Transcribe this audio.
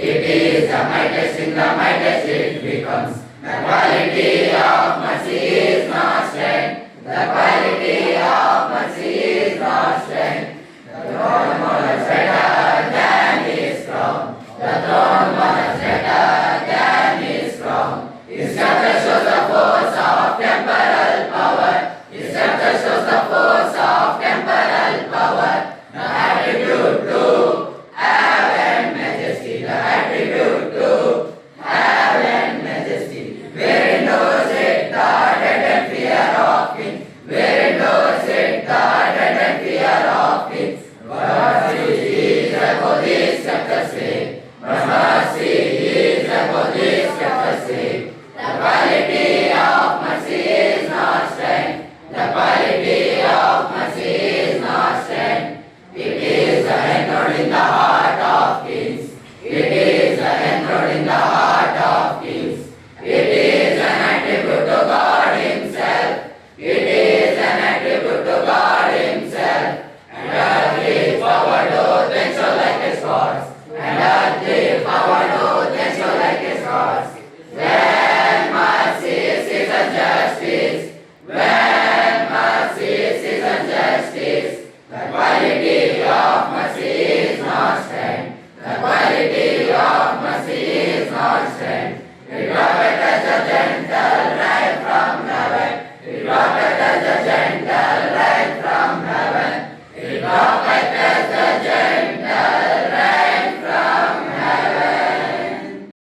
It is the mightiest in the mightiest it becomes. The quality of mercy is not strength. The quality of mercy is not strength. The throne was better than his crown. The throne was better than his crown. His scepter shows the force of temporal power. His scepter shows the force of temporal power. The attribute to have and majesty. The attribute to have and majesty. Where knows it the dread and fear of kings. Where knows it the dread and fear of kings. But mercy is above these scepters say. But mercy is above these scepters say. The quality of mercy is not strength. The quality of mercy is not strength. It is the enthroned in the heart of kings. It is the enthroned in the